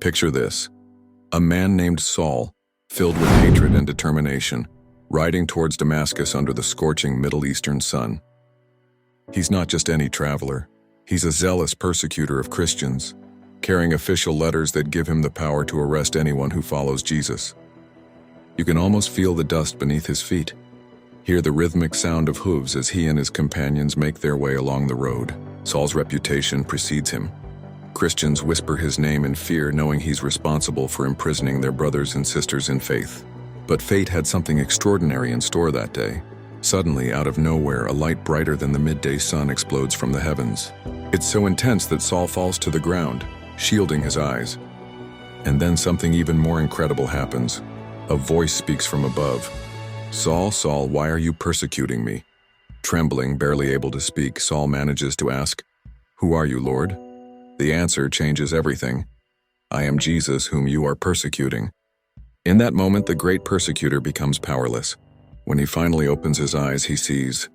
Picture this: a man named Saul, filled with hatred and determination, riding towards Damascus under the scorching Middle Eastern sun. He's not just any traveler. He's a zealous persecutor of Christians, carrying official letters that give him the power to arrest anyone who follows Jesus. You can almost feel the dust beneath his feet. Hear the rhythmic sound of hooves as he and his companions make their way along the road. Saul's reputation precedes him. Christians whisper his name in fear, knowing he's responsible for imprisoning their brothers and sisters in faith. But fate had something extraordinary in store that day. Suddenly, out of nowhere, a light brighter than the midday sun explodes from the heavens. It's so intense that Saul falls to the ground, shielding his eyes. And then something even more incredible happens. A voice speaks from above. "Saul, Saul, why are you persecuting me?" Trembling, barely able to speak, Saul manages to ask, "Who are you, Lord?" The answer changes everything. "I am Jesus, whom you are persecuting." In that moment, the great persecutor becomes powerless. When he finally opens his eyes, he sees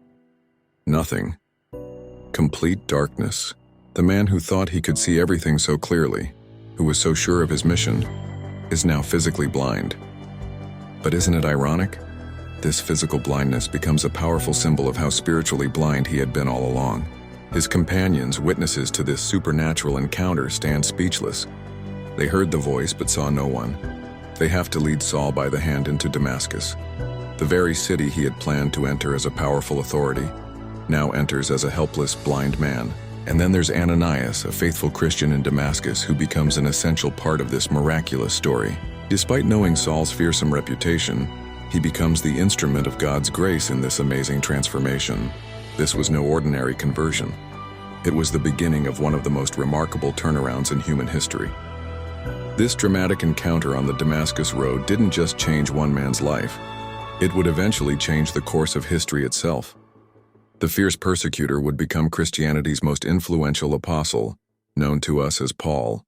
nothing. Complete darkness. The man who thought he could see everything so clearly, who was so sure of his mission, is now physically blind. But isn't it ironic? This physical blindness becomes a powerful symbol of how spiritually blind he had been all along. His companions, witnesses to this supernatural encounter, stand speechless. They heard the voice but saw no one. They have to lead Saul by the hand into Damascus. The very city he had planned to enter as a powerful authority now enters as a helpless, blind man. And then there's Ananias, a faithful Christian in Damascus, who becomes an essential part of this miraculous story. Despite knowing Saul's fearsome reputation, he becomes the instrument of God's grace in this amazing transformation. This was no ordinary conversion. It was the beginning of one of the most remarkable turnarounds in human history. This dramatic encounter on the Damascus road didn't just change one man's life. It would eventually change the course of history itself. The fierce persecutor would become Christianity's most influential apostle, known to us as Paul,